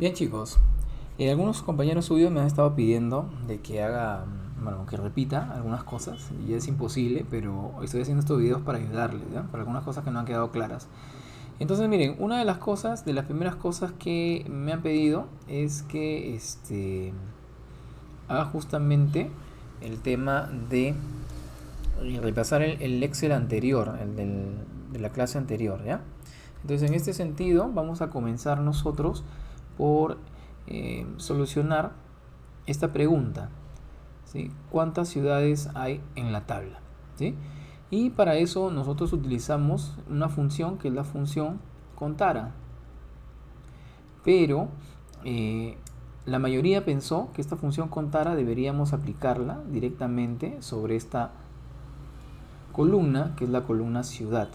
Bien chicos, algunos compañeros suyos me han estado pidiendo de que haga, bueno, que repita algunas cosas y es imposible, pero estoy haciendo estos videos para ayudarles, ¿ya? Por algunas cosas que no han quedado claras. Entonces miren, una de las cosas, de las primeras cosas que me han pedido es que haga justamente el tema de repasar el Excel anterior, de la clase anterior, ¿ya? Entonces en este sentido vamos a comenzar nosotros por solucionar esta pregunta, ¿sí? ¿Cuántas ciudades hay en la tabla? ¿Sí? Y para eso nosotros utilizamos una función que es la función contara. Pero la mayoría pensó que esta función contara deberíamos aplicarla directamente sobre esta columna, que es la columna ciudad.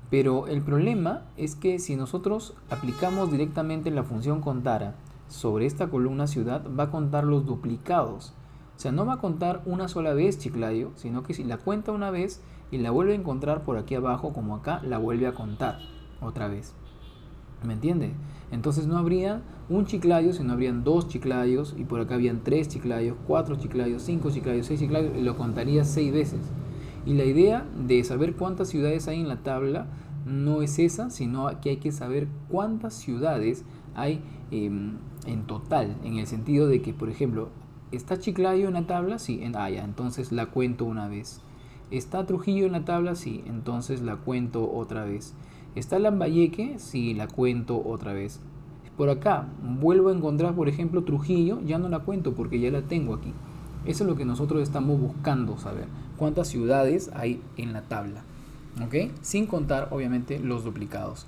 Pero el problema es que si nosotros aplicamos directamente la función contara sobre esta columna ciudad, va a contar los duplicados. O sea, no va a contar una sola vez Chiclayo, sino que si la cuenta una vez y la vuelve a encontrar por aquí abajo, como acá, la vuelve a contar otra vez. ¿Me entiende? Entonces no habría un Chiclayo, sino habrían dos Chiclayos, y por acá habían tres Chiclayos, cuatro Chiclayos, cinco Chiclayos, seis Chiclayos, y lo contaría 6 veces. Y la idea de saber cuántas ciudades hay en la tabla no es esa, sino que hay que saber cuántas ciudades hay en total, en el sentido de que, por ejemplo, ¿está Chiclayo en la tabla? Sí, ya, entonces la cuento una vez. ¿Está Trujillo en la tabla? Sí, entonces la cuento otra vez. ¿Está Lambayeque? Sí, la cuento otra vez. Por acá, vuelvo a encontrar, por ejemplo, Trujillo, ya no la cuento porque ya la tengo aquí. Eso es lo que nosotros estamos buscando saber. ¿Cuántas ciudades hay en la tabla? ¿Ok? Sin contar, obviamente, los duplicados.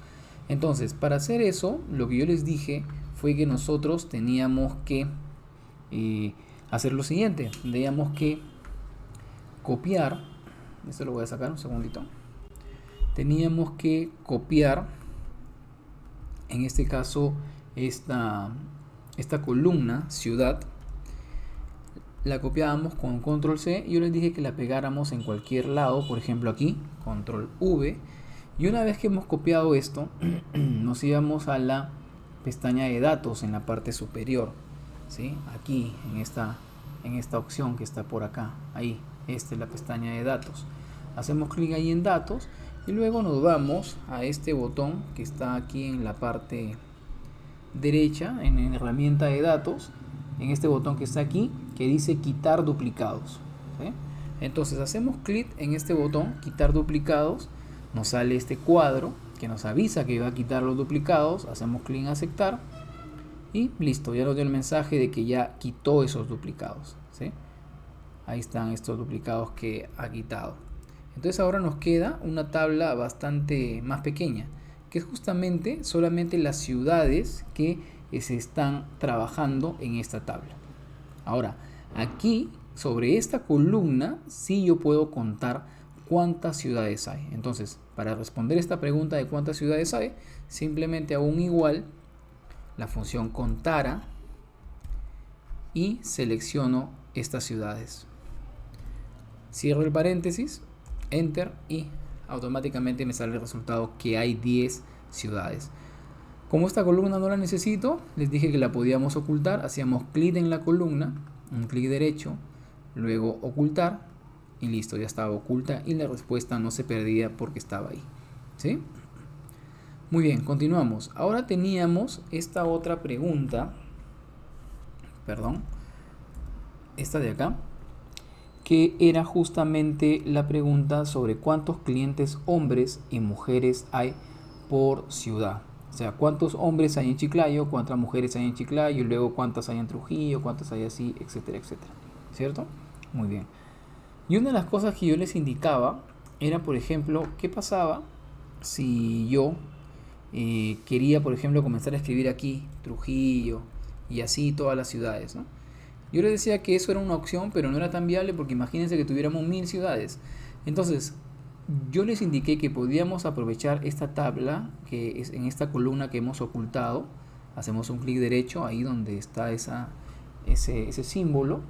Entonces, para hacer eso, lo que yo les dije fue que nosotros teníamos que hacer lo siguiente. Teníamos que copiar. Esto lo voy a sacar un segundito. Teníamos que copiar, en este caso, esta columna, ciudad. La copiábamos con control C. Yo les dije que la pegáramos en cualquier lado, por ejemplo aquí, control V. Y una vez que hemos copiado esto, nos íbamos a la pestaña de datos en la parte superior, ¿sí? Aquí, en esta opción que está por acá, ahí, esta es la pestaña de datos. Hacemos clic ahí en datos y luego nos vamos a este botón que está aquí en la parte derecha, en herramienta de datos, en este botón que está aquí, que dice quitar duplicados, ¿sí? Entonces hacemos clic en este botón, quitar duplicados, nos sale este cuadro que nos avisa que va a quitar los duplicados, hacemos clic en aceptar y listo, ya nos dio el mensaje de que ya quitó esos duplicados, ¿sí? Ahí están estos duplicados que ha quitado. Entonces ahora nos queda una tabla bastante más pequeña, que es justamente solamente las ciudades que se están trabajando en esta tabla. Ahora, aquí sobre esta columna sí yo puedo contar cuántas ciudades hay. Entonces, para responder esta pregunta de cuántas ciudades hay, simplemente hago un igual, la función contara, y selecciono estas ciudades. Cierro el paréntesis, enter, y automáticamente me sale el resultado que hay 10 ciudades. Como esta columna no la necesito, les dije que la podíamos ocultar. Hacíamos clic en la columna, un clic derecho, luego ocultar y listo, ya estaba oculta y la respuesta no se perdía porque estaba ahí, ¿sí? Muy bien, continuamos. Ahora teníamos esta otra pregunta, perdón, esta de acá, que era justamente la pregunta sobre cuántos clientes hombres y mujeres hay por ciudad. O sea, cuántos hombres hay en Chiclayo, cuántas mujeres hay en Chiclayo, y luego cuántas hay en Trujillo, cuántas hay así, etcétera, etcétera. ¿Cierto? Muy bien. Y una de las cosas que yo les indicaba era, por ejemplo, qué pasaba si yo quería, por ejemplo, comenzar a escribir aquí Trujillo y así todas las ciudades, ¿no? Yo les decía que eso era una opción, pero no era tan viable porque imagínense que tuviéramos 1000 ciudades. Entonces, yo les indiqué que podíamos aprovechar esta tabla, que es en esta columna que hemos ocultado. Hacemos un clic derecho ahí donde está ese símbolo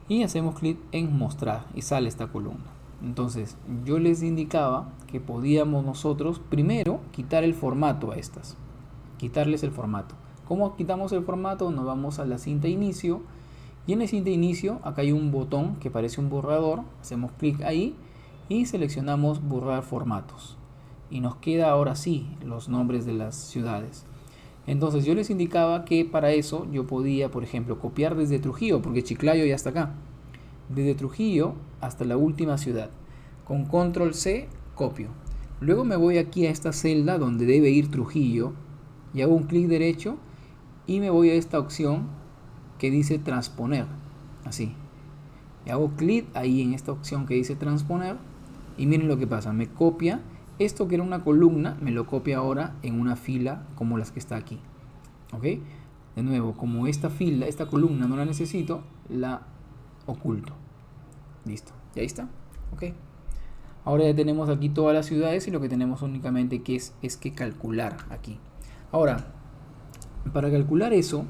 y hacemos clic en mostrar y sale esta columna. Entonces, yo les indicaba que podíamos nosotros primero quitar el formato a estas, quitarles el formato. ¿Cómo quitamos el formato? Nos vamos a la cinta inicio. Y en la cinta inicio, acá hay un botón que parece un borrador. Hacemos clic ahí y seleccionamos borrar formatos. Y nos queda ahora sí los nombres de las ciudades. Entonces yo les indicaba que para eso yo podía, por ejemplo, copiar desde Trujillo, porque Chiclayo ya está acá. Desde Trujillo hasta la última ciudad. Con control C copio. Luego me voy aquí a esta celda donde debe ir Trujillo y hago un clic derecho y me voy a esta opción que dice transponer. Así. Y hago clic ahí en esta opción que dice transponer y miren lo que pasa. Me copia esto que era una columna, me lo copia ahora en una fila como las que está aquí. ¿Ok? De nuevo, como esta fila, esta columna no la necesito, la oculto. Listo. Y ahí está. ¿Ok? Ahora ya tenemos aquí todas las ciudades y lo que tenemos únicamente que es que calcular aquí. Ahora, para calcular eso,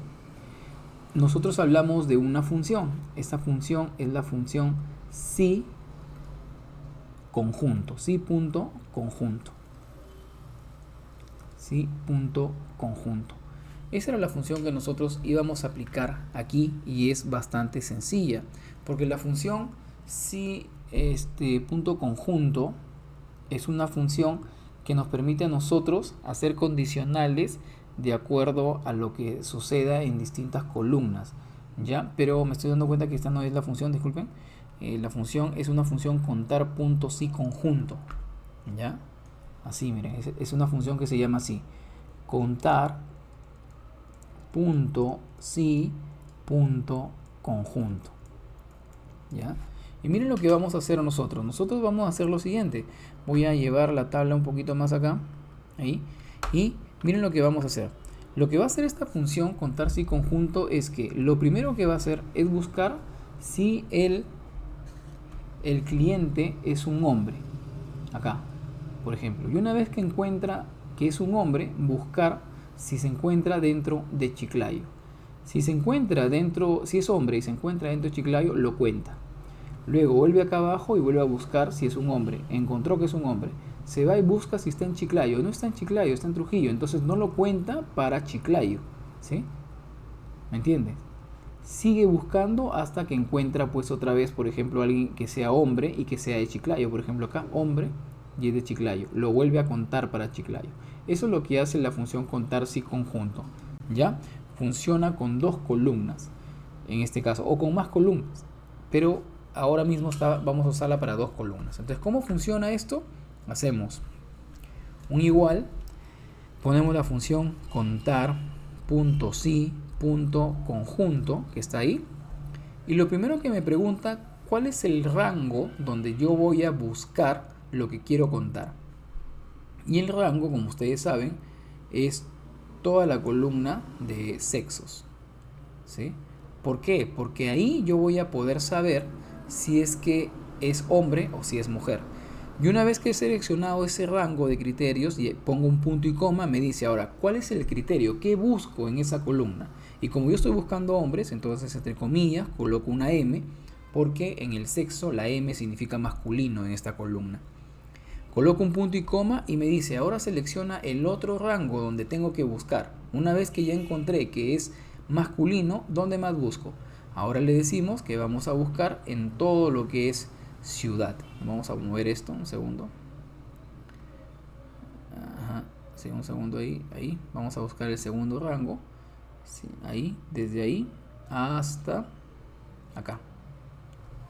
nosotros hablamos de una función. Esta función es la función si conjunto. Si punto conjunto. Si punto conjunto. Esa era la función que nosotros íbamos a aplicar aquí y es bastante sencilla. Porque la función si punto conjunto es una función que nos permite a nosotros hacer condicionales de acuerdo a lo que suceda en distintas columnas, ¿ya? Pero me estoy dando cuenta que esta no es la función, disculpen. La función es una función contar punto si conjunto, ¿ya? Así, miren, es una función que se llama así. Contar punto si punto conjunto, ¿ya? Y miren lo que vamos a hacer nosotros. Nosotros vamos a hacer lo siguiente. Voy a llevar la tabla un poquito más acá. Ahí. Y miren lo que vamos a hacer. Lo que va a hacer esta función contar si conjunto es que lo primero que va a hacer es buscar si el cliente es un hombre. Acá, por ejemplo. Y una vez que encuentra que es un hombre, buscar si se encuentra dentro de Chiclayo. Si se encuentra dentro, si es hombre y se encuentra dentro de Chiclayo, lo cuenta. Luego vuelve acá abajo y vuelve a buscar si es un hombre. Encontró que es un hombre. Se va y busca si está en Chiclayo. No está en Chiclayo, está en Trujillo. Entonces no lo cuenta para Chiclayo. ¿Sí? ¿Me entiendes? Sigue buscando hasta que encuentra pues otra vez, por ejemplo, alguien que sea hombre y que sea de Chiclayo. Por ejemplo acá, hombre y es de Chiclayo. Lo vuelve a contar para Chiclayo. Eso es lo que hace la función contar si conjunto. ¿Ya? Funciona con dos columnas. En este caso. O con más columnas. Pero ahora mismo vamos a usarla para dos columnas. Entonces, ¿cómo funciona esto? Hacemos un igual, ponemos la función contar punto si punto conjunto que está ahí y lo primero que me pregunta cuál es el rango donde yo voy a buscar lo que quiero contar. Y el rango, como ustedes saben, es toda la columna de sexos. ¿Sí? ¿Por qué? Porque ahí yo voy a poder saber si es que es hombre o si es mujer. Y una vez que he seleccionado ese rango de criterios y pongo un punto y coma, me dice ahora, ¿cuál es el criterio? ¿Qué busco en esa columna? Y como yo estoy buscando hombres, entonces entre comillas coloco una M, porque en el sexo la M significa masculino en esta columna. Coloco un punto y coma y me dice, ahora selecciona el otro rango donde tengo que buscar. Una vez que ya encontré que es masculino, ¿dónde más busco? Ahora le decimos que vamos a buscar en todo lo que es ciudad. Vamos a mover esto un segundo. Ajá, sí, un segundo ahí. Vamos a buscar el segundo rango. Sí, ahí, desde ahí hasta acá.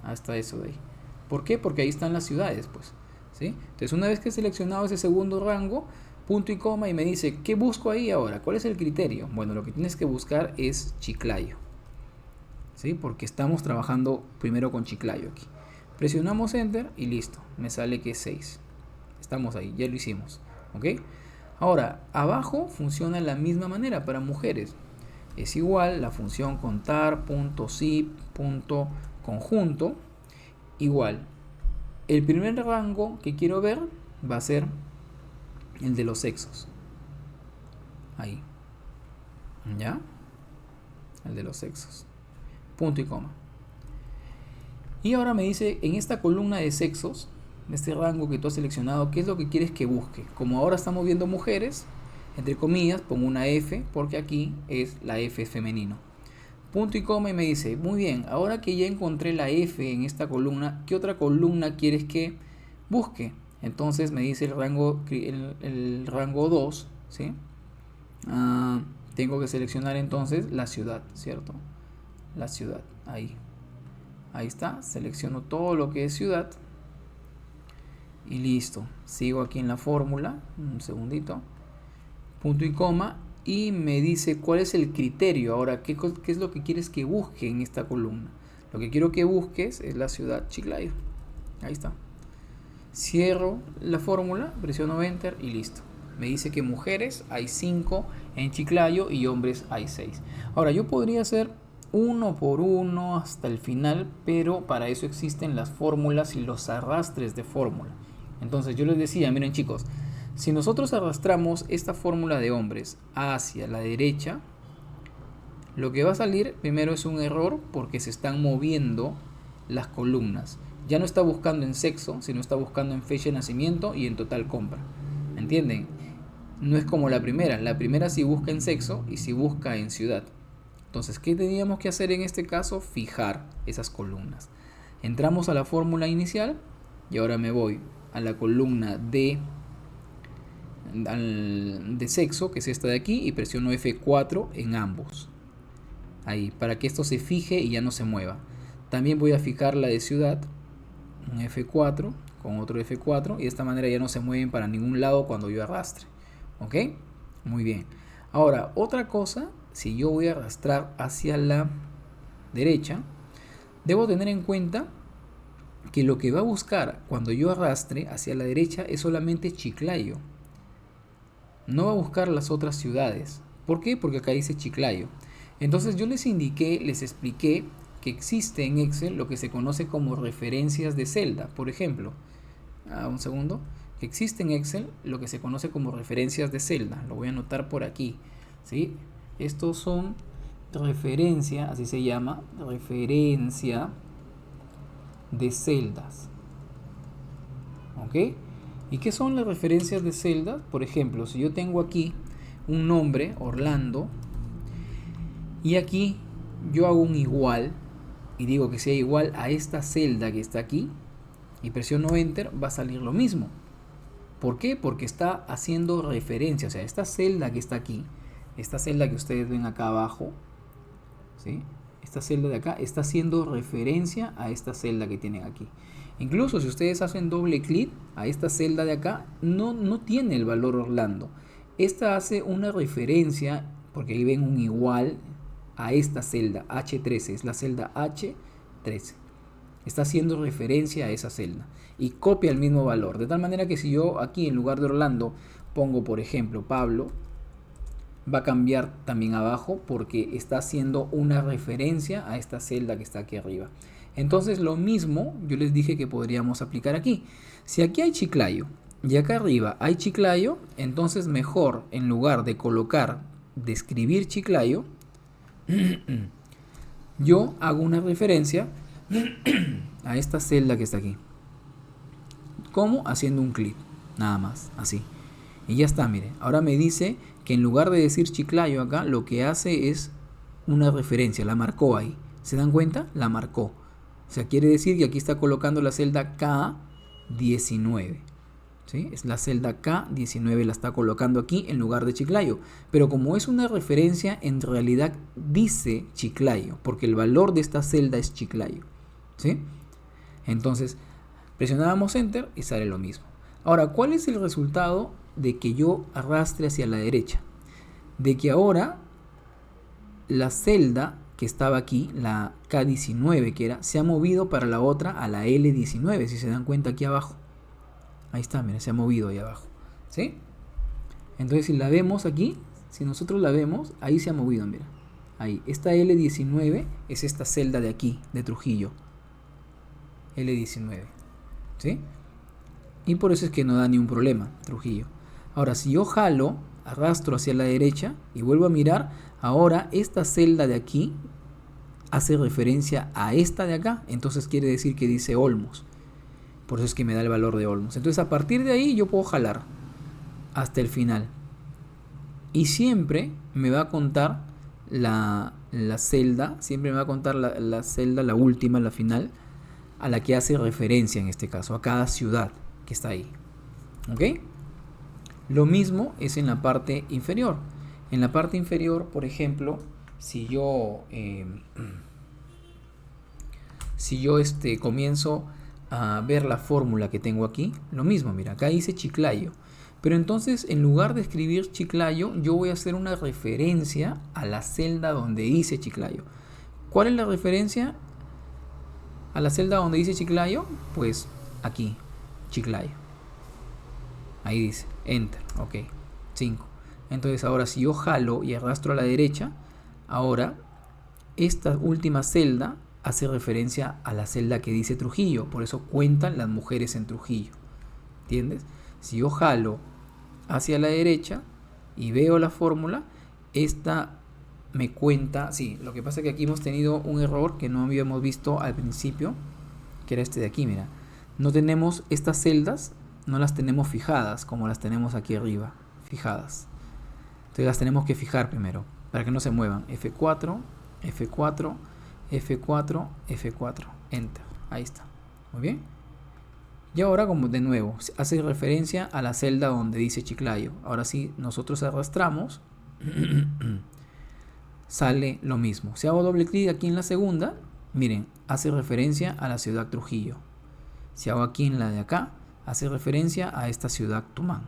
Hasta eso de ahí. ¿Por qué? Porque ahí están las ciudades, pues. ¿Sí? Entonces, una vez que he seleccionado ese segundo rango, punto y coma y me dice, ¿qué busco ahí ahora? ¿Cuál es el criterio? Bueno, lo que tienes que buscar es Chiclayo. ¿Sí? Porque estamos trabajando primero con Chiclayo aquí. Presionamos Enter y listo. Me sale que es 6. Estamos ahí, ya lo hicimos. ¿Ok? Ahora, abajo funciona de la misma manera para mujeres. Es igual la función contar, punto si, punto conjunto. Igual. El primer rango que quiero ver va a ser el de los sexos. Ahí. ¿Ya? El de los sexos. Punto y coma. Y ahora me dice, en esta columna de sexos, en este rango que tú has seleccionado, ¿qué es lo que quieres que busque? Como ahora estamos viendo mujeres, entre comillas, pongo una F porque aquí es la F es femenino. Punto y coma y me dice, muy bien, ahora que ya encontré la F en esta columna, ¿qué otra columna quieres que busque? Entonces me dice el rango 2, ¿sí? Tengo que seleccionar entonces la ciudad, ¿cierto? La ciudad, ahí está, selecciono todo lo que es ciudad y listo. Sigo aquí en la fórmula, un segundito, punto y coma, y me dice cuál es el criterio. Ahora, ¿qué es lo que quieres que busque en esta columna? Lo que quiero que busques es la ciudad Chiclayo. Ahí está. Cierro la fórmula, presiono Enter y listo. Me dice que mujeres hay 5 en Chiclayo y hombres hay 6. Ahora, yo podría hacer uno por uno hasta el final, pero para eso existen las fórmulas y los arrastres de fórmula. Entonces yo les decía, miren chicos, si nosotros arrastramos esta fórmula de hombres hacia la derecha, lo que va a salir primero es un error porque se están moviendo las columnas. Ya no está buscando en sexo, sino está buscando en fecha de nacimiento y en total compra. ¿Me entienden? No es como la primera. La primera sí busca en sexo y sí busca en ciudad. Entonces, ¿qué teníamos que hacer en este caso? Fijar esas columnas. Entramos a la fórmula inicial y ahora me voy a la columna de sexo, que es esta de aquí, y presiono F4 en ambos. Ahí, para que esto se fije y ya no se mueva. También voy a fijar la de ciudad, un F4 con otro F4, y de esta manera ya no se mueven para ningún lado cuando yo arrastre. ¿Ok? Muy bien. Ahora, otra cosa, si yo voy a arrastrar hacia la derecha, debo tener en cuenta que lo que va a buscar cuando yo arrastre hacia la derecha es solamente Chiclayo. No va a buscar las otras ciudades. ¿Por qué? Porque acá dice Chiclayo. Entonces yo les expliqué que existe en Excel lo que se conoce como referencias de celda. Por ejemplo, un segundo, que existe en Excel lo que se conoce como referencias de celda. Lo voy a anotar por aquí, ¿sí? Estos son referencia, así se llama, referencia de celdas. ¿Ok? ¿Y qué son las referencias de celdas? Por ejemplo, si yo tengo aquí un nombre, Orlando, y aquí yo hago un igual y digo que sea igual a esta celda que está aquí y presiono Enter, va a salir lo mismo. ¿Por qué? Porque está haciendo referencia, o sea, esta celda que está aquí, esta celda que ustedes ven acá abajo, ¿sí? Esta celda de acá está haciendo referencia a esta celda que tienen aquí. Incluso si ustedes hacen doble clic a esta celda de acá, no tiene el valor Orlando. Esta hace una referencia, porque ahí ven un igual a esta celda H13, es la celda H13. Está haciendo referencia a esa celda y copia el mismo valor. De tal manera que si yo aquí en lugar de Orlando pongo, por ejemplo, Pablo, va a cambiar también abajo porque está haciendo una referencia a esta celda que está aquí arriba. Entonces lo mismo yo les dije que podríamos aplicar aquí. Si aquí hay Chiclayo y acá arriba hay Chiclayo, entonces mejor en lugar de escribir Chiclayo, yo hago una referencia a esta celda que está aquí. ¿Cómo? Haciendo un clic, nada más, así. Y ya está, mire. Ahora me dice que en lugar de decir Chiclayo acá, lo que hace es una referencia, la marcó ahí. ¿Se dan cuenta? La marcó. O sea, quiere decir que aquí está colocando la celda K19. ¿Sí? Es la celda K19, la está colocando aquí en lugar de Chiclayo. Pero como es una referencia, en realidad dice Chiclayo, porque el valor de esta celda es Chiclayo. ¿Sí? Entonces, presionábamos Enter y sale lo mismo. Ahora, ¿cuál es el resultado de que yo arrastre hacia la derecha? De que ahora la celda que estaba aquí, la K19 que era, se ha movido para la otra a la L19, si se dan cuenta aquí abajo. Ahí está, mira, se ha movido ahí abajo. ¿Sí? Entonces, si la vemos aquí, si nosotros la vemos, ahí se ha movido, mira. Ahí, esta L19 es esta celda de aquí, de Trujillo. L19. ¿Sí? Y por eso es que no da ni un problema, Trujillo. Ahora, si yo jalo, arrastro hacia la derecha y vuelvo a mirar, ahora esta celda de aquí hace referencia a esta de acá. Entonces quiere decir que dice Olmos. Por eso es que me da el valor de Olmos. Entonces a partir de ahí yo puedo jalar hasta el final. Y siempre me va a contar la celda, siempre me va a contar la celda, la última, la final, a la que hace referencia en este caso, a cada ciudad que está ahí. ¿Ok? Lo mismo es en la parte inferior. En la parte inferior, por ejemplo, si yo comienzo a ver la fórmula que tengo aquí, lo mismo, mira, acá dice Chiclayo. Pero entonces, en lugar de escribir Chiclayo, yo voy a hacer una referencia a la celda donde dice Chiclayo. ¿Cuál es la referencia a la celda donde dice Chiclayo? Pues aquí, Chiclayo. Ahí dice, Enter, ok, 5. Entonces ahora si yo jalo y arrastro a la derecha, ahora esta última celda hace referencia a la celda que dice Trujillo. Por eso cuentan las mujeres en Trujillo. ¿Entiendes? Si yo jalo hacia la derecha y veo la fórmula, esta me cuenta, sí, lo que pasa es que aquí hemos tenido un error que no habíamos visto al principio, que era este de aquí, mira. No tenemos estas celdas, no las tenemos fijadas como las tenemos aquí arriba, fijadas. Entonces las tenemos que fijar primero, para que no se muevan. F4, F4, F4, F4, Enter. Ahí está. Muy bien. Y ahora, como de nuevo, hace referencia a la celda donde dice Chiclayo. Ahora sí, nosotros arrastramos, sale lo mismo. Si hago doble clic aquí en la segunda, miren, hace referencia a la ciudad Trujillo. Si hago aquí en la de acá, hace referencia a esta ciudad Tumán.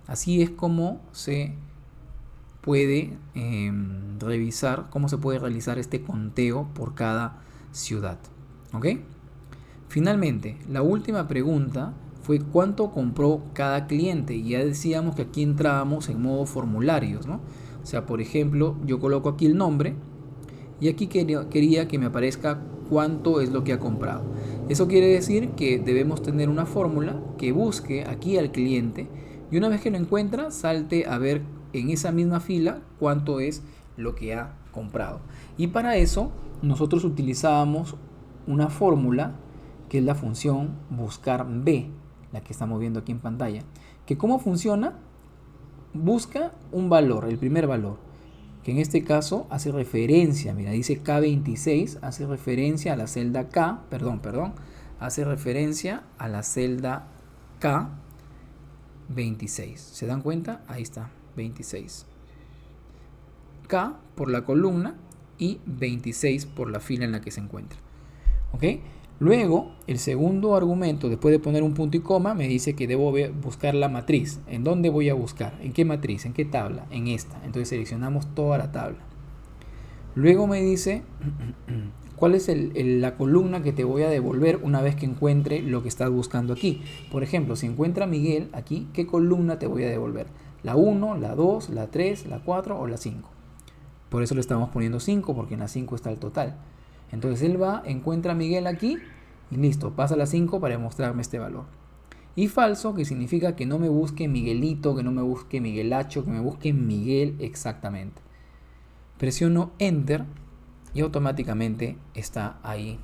Así es como se puede revisar, cómo se puede realizar este conteo por cada ciudad. ¿Ok? Finalmente, la última pregunta fue cuánto compró cada cliente. Y ya decíamos que aquí entrábamos en modo formularios, ¿no? O sea, por ejemplo, yo coloco aquí el nombre y aquí quería que me aparezca cuánto es lo que ha comprado. Eso quiere decir que debemos tener una fórmula que busque aquí al cliente y una vez que lo encuentra, salte a ver en esa misma fila cuánto es lo que ha comprado. Y para eso nosotros utilizábamos una fórmula que es la función buscar B, la que estamos viendo aquí en pantalla. Que ¿cómo funciona? Busca un valor, el primer valor, que en este caso hace referencia, mira, dice K26, hace referencia a la celda K, hace referencia a la celda K26. ¿Se dan cuenta? Ahí está, 26. K por la columna y 26 por la fila en la que se encuentra. ¿Ok? Luego, el segundo argumento, después de poner un punto y coma, me dice que debo buscar la matriz. ¿En dónde voy a buscar? ¿En qué matriz? ¿En qué tabla? En esta. Entonces seleccionamos toda la tabla. Luego me dice cuál es la columna que te voy a devolver una vez que encuentre lo que estás buscando aquí. Por ejemplo, si encuentra Miguel aquí, ¿qué columna te voy a devolver? ¿La 1, la 2, la 3, la 4 o la 5? Por eso le estamos poniendo 5, porque en la 5 está el total. Entonces él va, encuentra a Miguel aquí y listo, pasa a la 5 para mostrarme este valor. Y falso, que significa que no me busque Miguelito, que no me busque Miguelacho, que me busque Miguel exactamente. Presiono Enter y automáticamente está ahí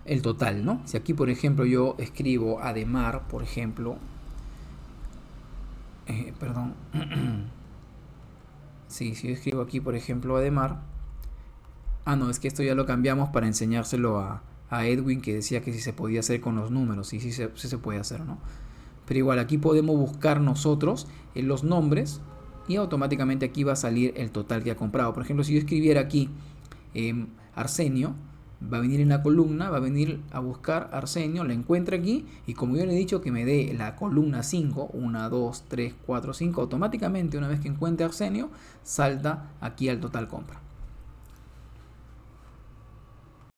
el total, ¿no? Si aquí, por ejemplo, yo escribo Ademar, por ejemplo, sí, si yo escribo aquí, por ejemplo, Ademar. No, es que esto ya lo cambiamos para enseñárselo a Edwin, que decía que si se podía hacer con los números. Y sí se puede hacer, ¿no? Pero igual, aquí podemos buscar nosotros los nombres y automáticamente aquí va a salir el total que ha comprado. Por ejemplo, si yo escribiera aquí Arsenio, va a venir en la columna, va a venir a buscar Arsenio, la encuentra aquí y como yo le he dicho que me dé la columna 5, 1, 2, 3, 4, 5, automáticamente una vez que encuentre Arsenio, salta aquí al total compra.